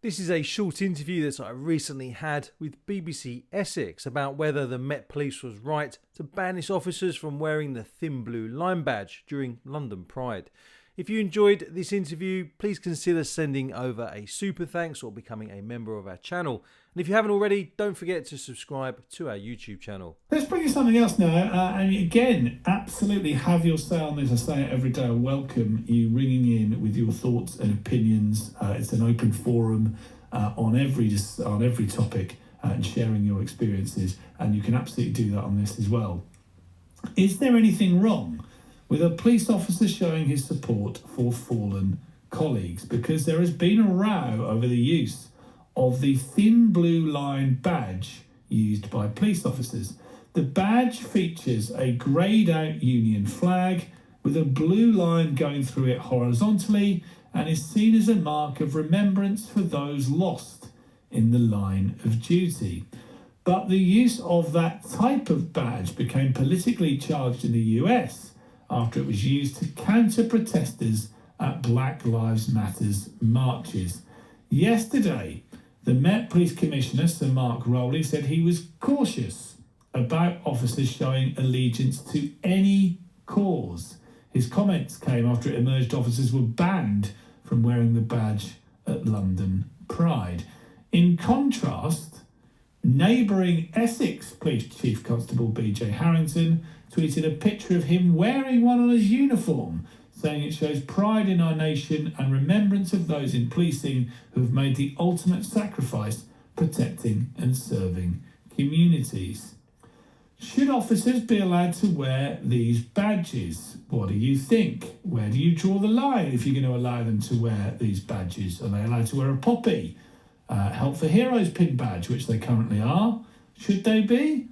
This is a short interview that I recently had with BBC Essex about whether the Met Police was right to banish officers from wearing the thin blue line badge during London Pride. If you enjoyed this interview, please consider sending over a super thanks or becoming a member of our channel. And if you haven't already, don't forget to subscribe to our YouTube channel. Let's bring you something else now. And again, absolutely have your say on this. I say it every day. I welcome you ringing in with your thoughts and opinions. It's an open forum on every topic and sharing your experiences. And you can absolutely do that on this as well. Is there anything wrong with a police officer showing his support for fallen colleagues? Because there has been a row over the use of the thin blue line badge used by police officers. The badge features a greyed out Union flag with a blue line going through it horizontally and is seen as a mark of remembrance for those lost in the line of duty. But the use of that type of badge became politically charged in the US after it was used to counter protesters at Black Lives Matter's marches. Yesterday, the Met Police Commissioner, Sir Mark Rowley, said he was cautious about officers showing allegiance to any cause. His comments came after it emerged officers were banned from wearing the badge at London Pride. In contrast, neighbouring Essex Police Chief Constable BJ Harrington tweeted a picture of him wearing one on his uniform, saying it shows pride in our nation and remembrance of those in policing who have made the ultimate sacrifice protecting and serving communities. Should officers be allowed to wear these badges? What do you think? Where do you draw the line if you're going to allow them to wear these badges? Are they allowed to wear a poppy, Help for Heroes pin badge, which they currently are? Should they be?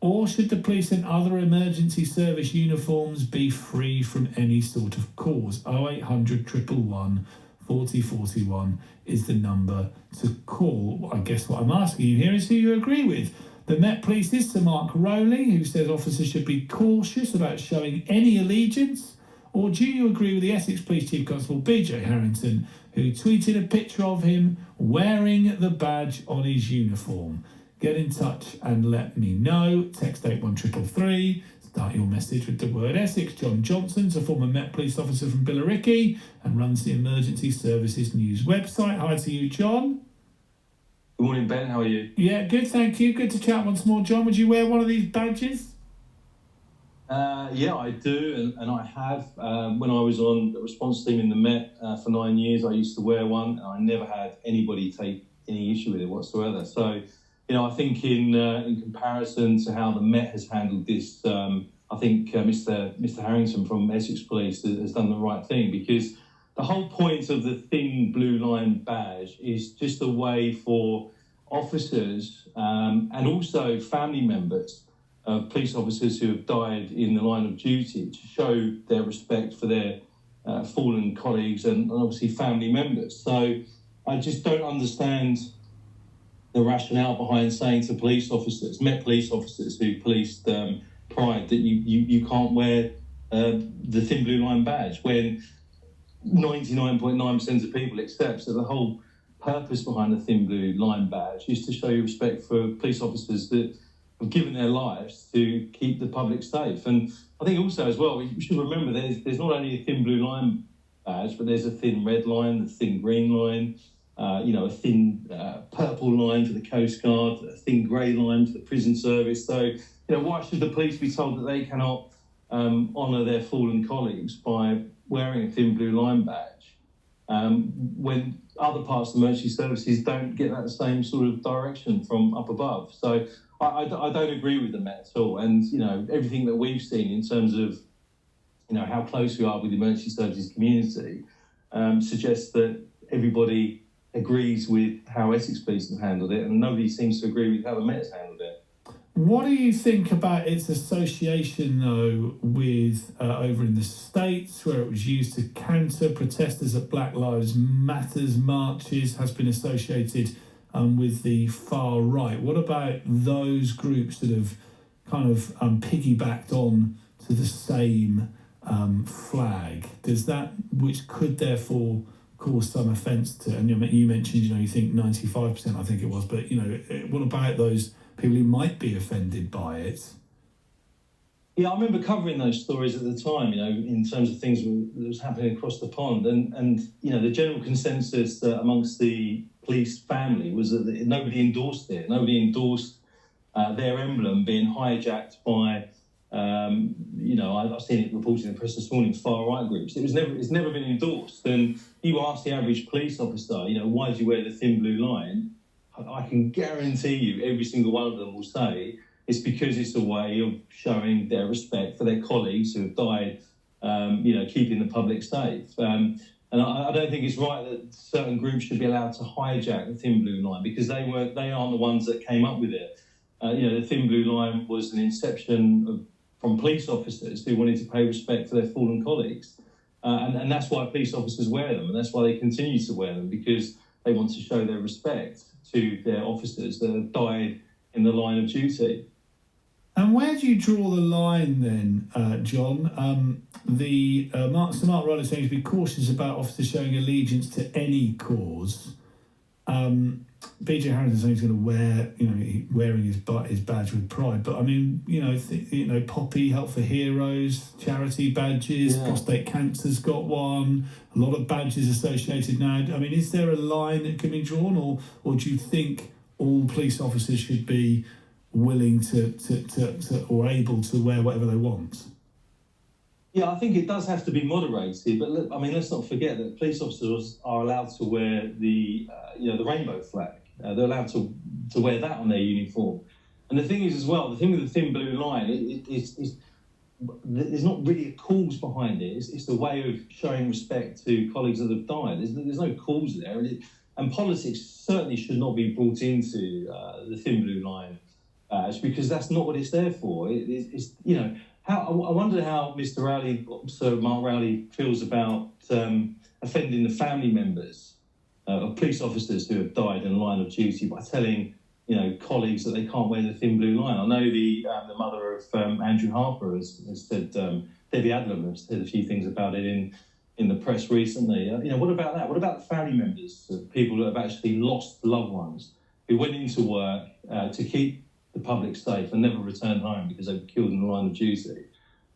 Or should the police and other emergency service uniforms be free from any sort of cause? 0800 111 4041 is the number to call. I guess what I'm asking you here is who you agree with. The Met Police is Sir Mark Rowley, who says officers should be cautious about showing any allegiance. Or do you agree with the Essex Police Chief Constable BJ Harrington, who tweeted a picture of him wearing the badge on his uniform? Get in touch and let me know. Text 81333. Start your message with the word Essex. John Johnson's a former Met Police officer from Billericay and runs the Emergency Services News website. Hi to you, John. Good morning, Ben. How are you? Yeah, good, thank you. Good to chat once more, John. Would you wear one of these badges? Yeah, I do, and I have. When I was on the response team in the Met for 9 years, I used to wear one, and I never had anybody take any issue with it whatsoever. So, I think in comparison to how the Met has handled this, I think Mr. Harrington from Essex Police has done the right thing, because the whole point of the thin blue line badge is just a way for officers and also family members of police officers who have died in the line of duty to show their respect for their fallen colleagues and obviously family members. So I just don't understand the rationale behind saying to police officers, Met police officers who policed Pride, that you can't wear the thin blue line badge when 99.9% of people accept that the whole purpose behind the thin blue line badge is to show your respect for police officers that have given their lives to keep the public safe. And I think also as well, we should remember there's not only a thin blue line badge, but there's a thin red line, a thin green line, a thin purple line for the Coast Guard, a thin grey line for the prison service. So, why should the police be told that they cannot honour their fallen colleagues by wearing a thin blue line badge when other parts of the emergency services don't get that same sort of direction from up above? So I don't agree with the Met at all. And, everything that we've seen in terms of, how close we are with the emergency services community suggests that everybody agrees with how Essex Police have handled it, and nobody seems to agree with how the Met has handled it. What do you think about its association, though, with over in the States, where it was used to counter protesters at Black Lives Matter's marches, has been associated with the far right? What about those groups that have kind of piggybacked on to the same flag? Does that, which could therefore cause some offence to, and you mentioned, you think 95%, I think it was, but, what about those people who might be offended by it? Yeah, I remember covering those stories at the time, in terms of things that was happening across the pond. And the general consensus amongst the police family was that nobody endorsed it. Nobody endorsed their emblem being hijacked by, I've seen it reported in the press this morning, far-right groups. It's never been endorsed. And you ask the average police officer, why do you wear the thin blue line? I can guarantee you every single one of them will say it's because it's a way of showing their respect for their colleagues who have died, keeping the public safe. And I don't think it's right that certain groups should be allowed to hijack the thin blue line, because they aren't the ones that came up with it. The thin blue line was an inception from police officers who wanted to pay respect for their fallen colleagues. And that's why police officers wear them, and that's why they continue to wear them, because they want to show their respect to their officers that have died in the line of duty. And where do you draw the line then, John? Sir Mark Riley saying to be cautious about officers showing allegiance to any cause. BJ Harrington saying he's going to wear, wearing his badge with pride. But I mean, Poppy, Help for Heroes, charity badges, prostate cancer's got one. A lot of badges associated now. I mean, is there a line that can be drawn, or do you think all police officers should be willing to or able to wear whatever they want? Yeah, I think it does have to be moderated, but let's not forget that police officers are allowed to wear the rainbow flag. They're allowed to wear that on their uniform. And the thing is as well, the thing with the thin blue line, there's not really a cause behind it. It's a way of showing respect to colleagues that have died. There's no cause there, and politics certainly should not be brought into the thin blue line badge, because that's not what it's there for. I wonder how Sir Mark Rowley feels about offending the family members of police officers who have died in the line of duty by telling colleagues that they can't wear the thin blue line. I know the mother of Andrew Harper has said, Debbie Adlam has said a few things about it in the press recently. What about that? What about the family members of people that have actually lost loved ones who went into work to keep the public safe and never returned home because they were killed in the line of duty?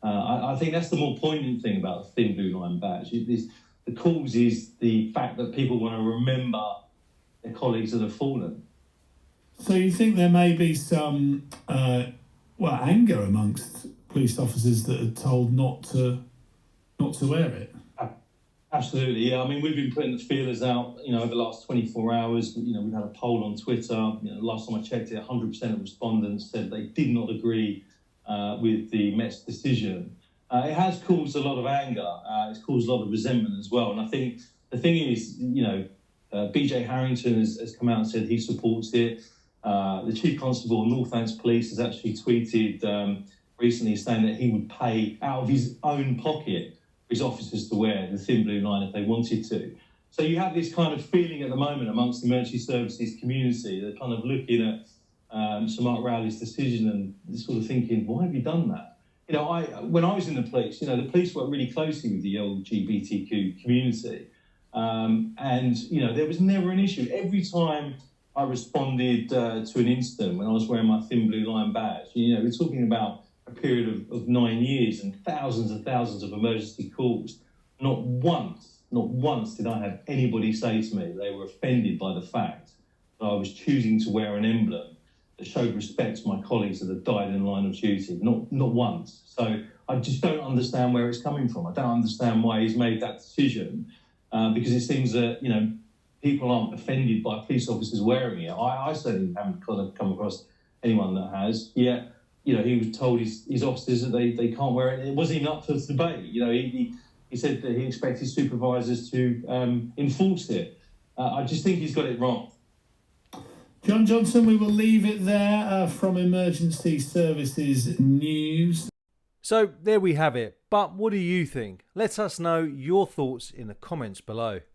I think that's the more poignant thing about the thin blue line badge. The cause is the fact that people want to remember their colleagues that have fallen. So you think there may be some anger amongst police officers that are told not to wear it? Absolutely, yeah. I mean, we've been putting the feelers out, over the last 24 hours. We've had a poll on Twitter. Last time I checked it, 100% of respondents said they did not agree with the Met's decision. It has caused a lot of anger. It's caused a lot of resentment as well. And I think the thing is, BJ Harrington has come out and said he supports it. The Chief Constable of Northants Police has actually tweeted recently saying that he would pay out of his own pocket for his officers to wear the thin blue line if they wanted to. So you have this kind of feeling at the moment amongst the emergency services community. They're kind of looking at Sir Mark Rowley's decision and sort of thinking, why have you done that? When I was in the police, the police worked really closely with the LGBTQ community. There was never an issue. Every time I responded to an incident when I was wearing my thin blue line badge, we're talking about a period of 9 years and thousands of emergency calls. Not once did I have anybody say to me they were offended by the fact that I was choosing to wear an emblem that showed respect to my colleagues that had died in the line of duty. Not once. So I just don't understand where it's coming from. I don't understand why he's made that decision, because it seems that, people aren't offended by police officers wearing it. I certainly haven't kind of come across anyone that has. Yet, he was told his officers that they can't wear it. It wasn't even up for debate. He said that he expected supervisors to enforce it. I just think he's got it wrong. John Johnson, we will leave it there from Emergency Services News. So there we have it. But what do you think? Let us know your thoughts in the comments below.